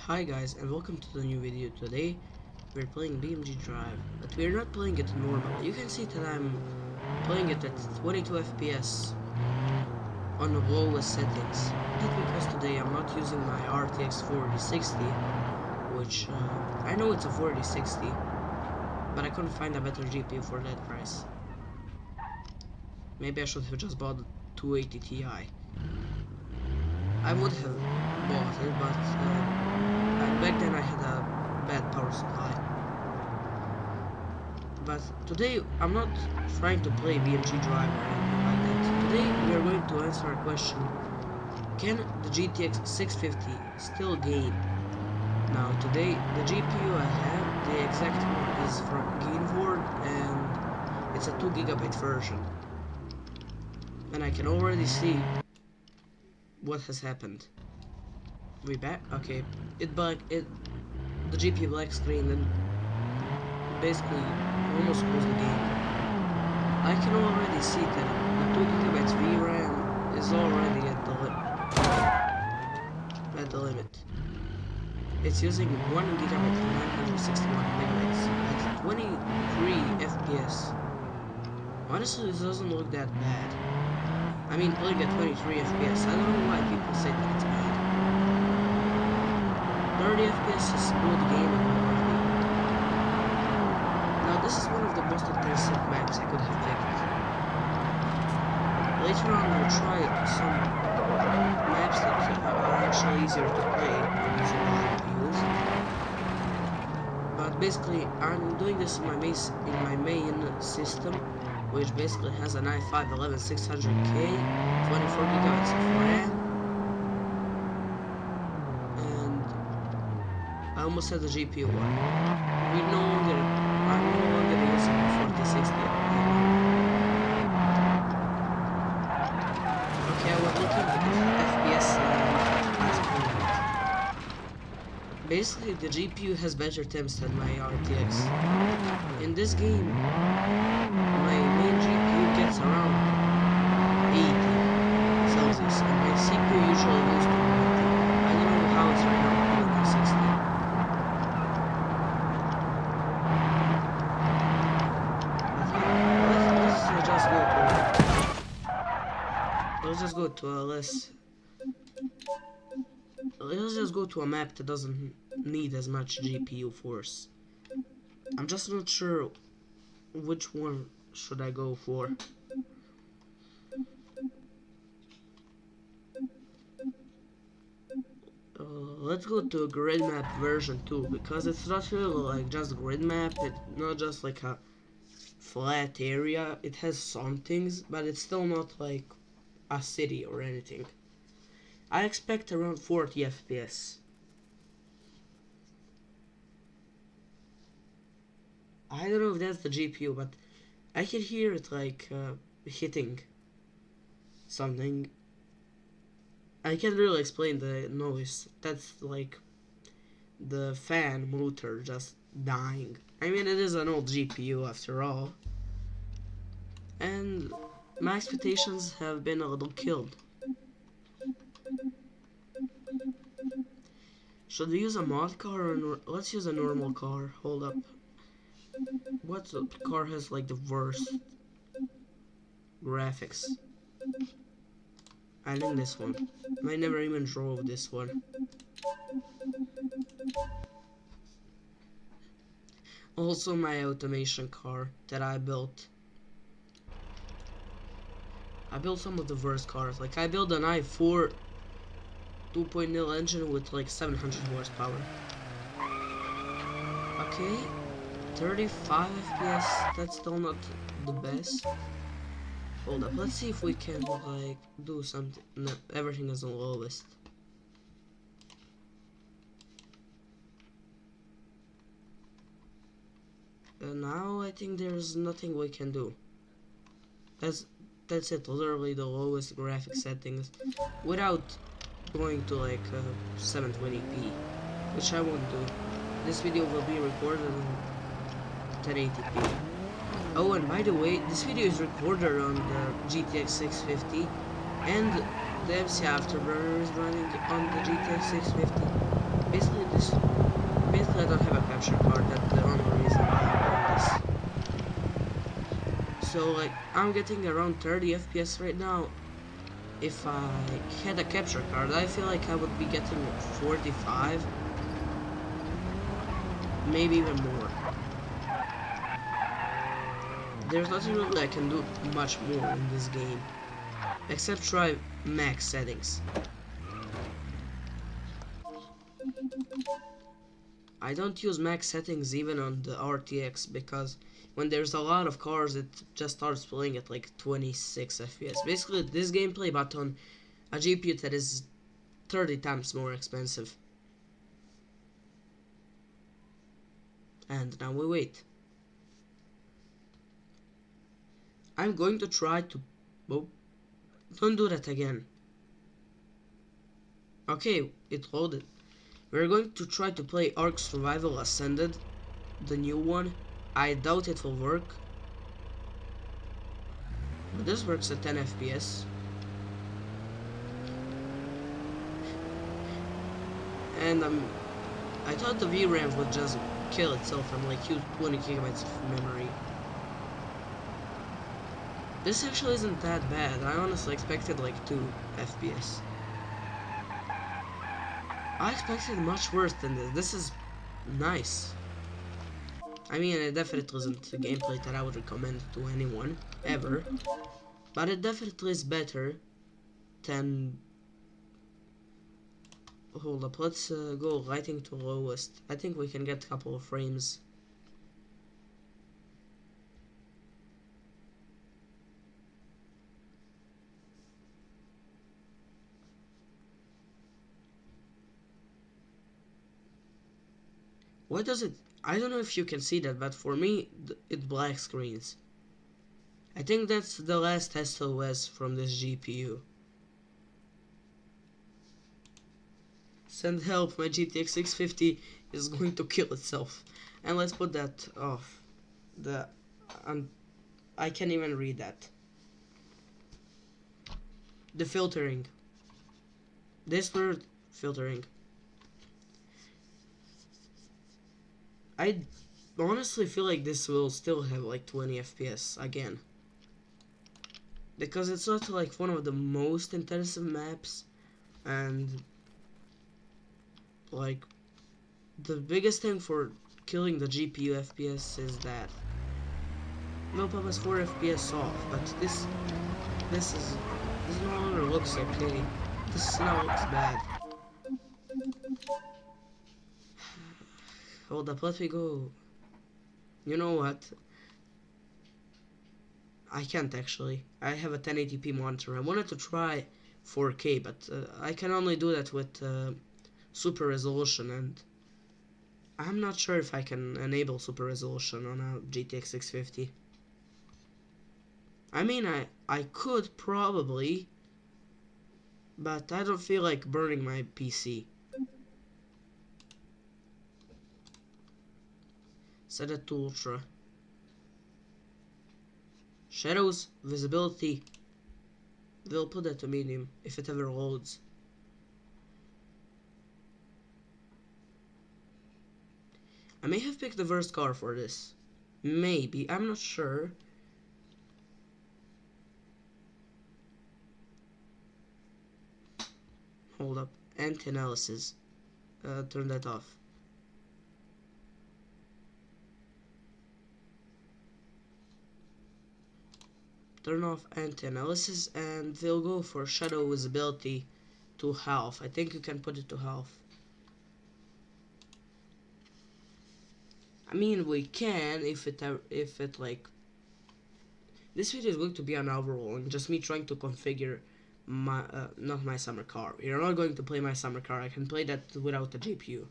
Hi guys and welcome to the new video. Today we're playing BMG Drive, but we're not playing it normal. You can see that I'm playing it at 22 FPS on the lowest settings. That's because today I'm not using my RTX 4060, which I know it's a 4060, but I couldn't find a better GPU for that price. Maybe I should have just bought the 280 Ti. I would have bought it, but back then I had a bad power supply. But today I'm not trying to play BMG Drive or anything like that. Today we are going to answer a question: can the GTX 650 still game? Now today the GPU I have, the exact one, is from Gainward and it's a 2 GB version. And I can already see what has happened. We back? Okay. The GPU black screen and basically almost closed the game. I can already see that the 2 GB VRAM is already at the limit. It's using 1 GB for 961 megabytes at 23 FPS. Honestly, this doesn't look that bad. I mean, playing at 23 FPS, I don't know why people say that it's bad. 30 FPS is good gaming already. Now this is one of the most intensive maps I could have picked. Later on I'll try some maps that are actually easier to play using GPUs. But basically I'm doing this in my main system, which basically has an i5 11600K, 24 gigabytes of RAM, and I almost had the GPU one. I'm no longer using the 4060. Okay, I was looking at the FPS last moment. Basically, the GPU has better temps than my RTX. In this game, my main GPU gets around 80 Celsius, and my CPU usually goes to 90. I don't know how it's right now, doing 60. Let's just go to a less. Let's just go to a map that doesn't need as much GPU force. I'm just not sure which one should I go for. Let's go to a grid map version 2, because it's not really like just a grid map. It's not just like a flat area. It has some things, but it's still not like a city or anything. I expect around 40 FPS. I don't know if that's the GPU, but I can hear it like hitting something. I can't really explain the noise. That's like the fan motor just dying. I mean, it is an old GPU after all. And my expectations have been a little killed. Should we use a mod car or let's use a normal car? Hold up. What car has like the worst graphics? I think this one. I never even drove this one. Also my automation car that I built. I built some of the worst cars. Like I built an i4 2.0 engine with like 700 horsepower. Okay, 35 FPS. That's still not the best. Hold up, let's see if we can like do something. No, everything is on lowest. And now I think there's nothing we can do. That's it, literally the lowest graphic settings without going to like 720p, which I won't do. This video will be recorded in 1080p. Oh, and by the way, this video is recorded on the GTX 650 and the MC Afterburner is running on the GTX 650. Basically this. Basically, I don't have a capture card. That's the only reason why I'm doing this. So like, I'm getting around 30 FPS right now. If I had a capture card, I feel like I would be getting 45, maybe even more. There's nothing really I can do much more in this game, except try max settings. I don't use max settings even on the RTX because when there's a lot of cars it just starts playing at like 26 FPS. Basically this gameplay but on a GPU that is 30 times more expensive. And now we wait. I'm going to try to... Oh, don't do that again. Okay, it loaded. We're going to try to play Ark Survival Ascended, the new one. I doubt it will work. But this works at 10 FPS. And I thought the VRAM would just kill itself and like use 20 gigabytes of memory. This actually isn't that bad. I honestly expected like 2 FPS. I expected much worse than this. This is nice. I mean, it definitely isn't a gameplay that I would recommend to anyone, ever. But it definitely is better than... Hold up, let's go lighting to lowest. I think we can get a couple of frames. Why does it... I don't know if you can see that, but for me, it black screens. I think that's the last SOS from this GPU. Send help, my GTX 650 is going to kill itself. And let's put that off. I can't even read that. The filtering. This word, filtering. I honestly feel like this will still have like 20 FPS again. Because it's not like one of the most intensive maps, and like the biggest thing for killing the GPU FPS is that Milpub has 4 FPS off, but this no longer looks okay. This now looks bad. Hold up, let me go. You know what? I can't actually. I have a 1080p monitor. I wanted to try 4K, but I can only do that with super resolution, and I'm not sure if I can enable super resolution on a GTX 650. I mean, I could probably, but I don't feel like burning my PC. Set it to ultra. Shadows, visibility. We'll put that to medium if it ever loads. I may have picked the worst car for this. Maybe, I'm not sure. Hold up, anti-analysis. Turn that off. Turn off anti-analysis and we'll go for shadow visibility to half. I think you can put it to half. I mean, we can if it like... This video is going to be an overall and just me trying to configure my not my summer car. You're not going to play my summer car. I can play that without the GPU.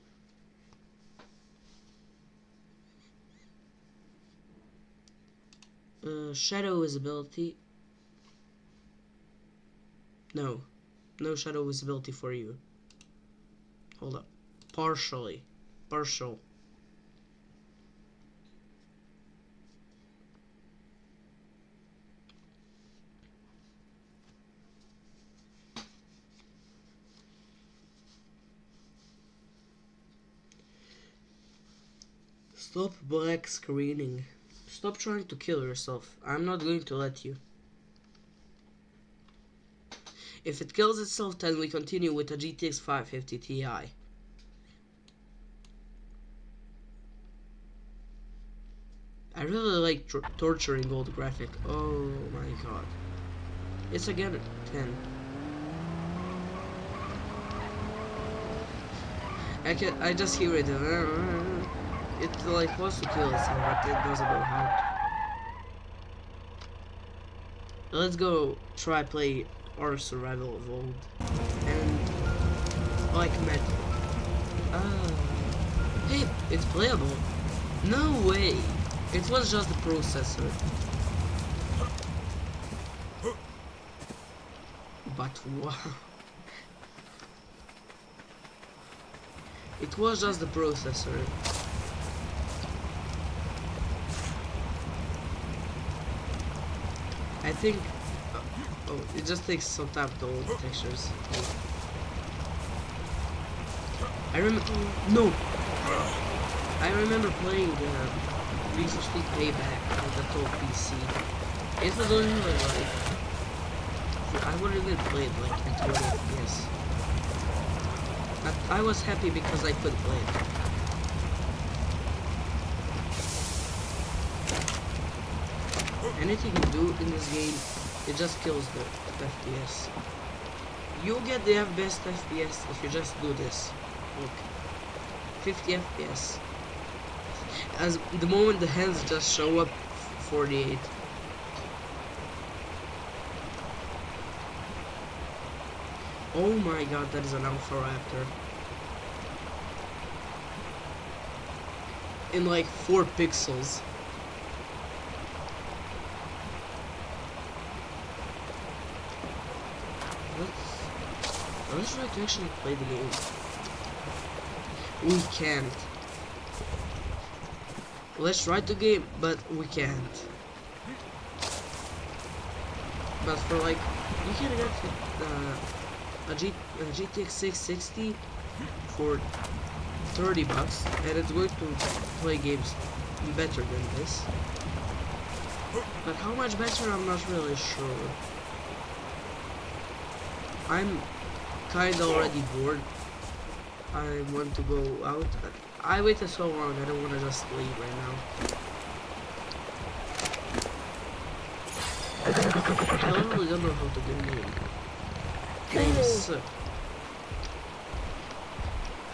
Shadow visibility. No shadow visibility for you. Hold up. Partial. Stop black screening. Stop trying to kill yourself. I'm not going to let you. If it kills itself, then we continue with a GTX 550 Ti. I really like torturing old graphic. Oh my god. It's again 10. I just hear it. It like wants to kill itself, but it doesn't know how to. Let's go try play our survival of old. And like metal. Hey, it's playable. No way. It was just the processor. But wow. It was just the processor. I think. Oh, it just takes some time to load the textures. I remember. No! I remember playing the Need for Speed Payback on the top PC. It was only like. I wouldn't even play it like at 20 FPS. I was happy because I could play it. Anything you do in this game, it just kills the FPS. You get the best FPS if you just do this. Look, 50 FPS. As the moment the hands just show up, 48. Oh my god, that is an Alpha Raptor. In like 4 pixels. Let's try to actually play the game. We can't. Let's try the game, but we can't. But for like, you can get a GTX 660 for 30 bucks, and it's going to play games better than this. But how much better, I'm not really sure. I'm kinda already bored. I want to go out. I waited so long, I don't want to just leave right now. I literally don't know how to do game. Games suck.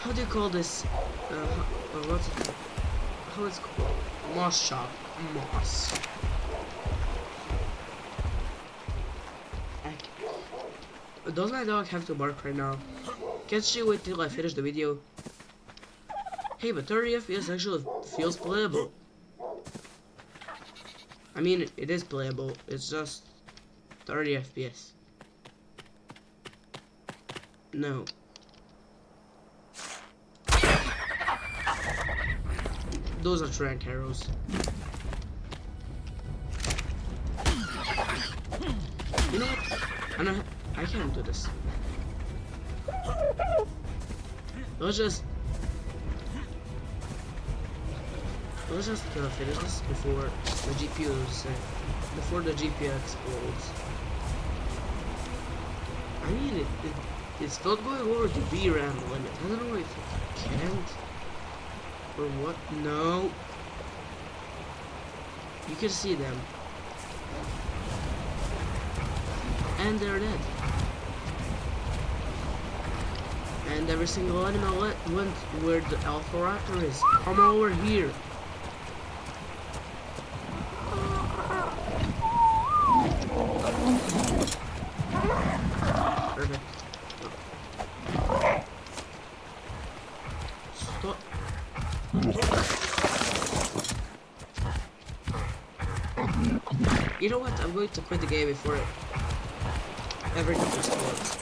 How do you call this? What's it? How it's called? Moss shop. Moss. Does my dog have to bark right now? Can't she wait till I finish the video? Hey, but 30 FPS actually feels playable. I mean, it is playable. It's just 30 FPS. No. Those are trank arrows. You know what? I can't do this. Let's just finish this before the before the GPU explodes. I mean, it's not going over the VRAM limit. I don't know if it can't or what. No, you can see them, and they're dead. And every single animal went where the Alpha Raptor is. Come over here. Perfect. Stop. You know what? I'm going to quit the game before everything explodes.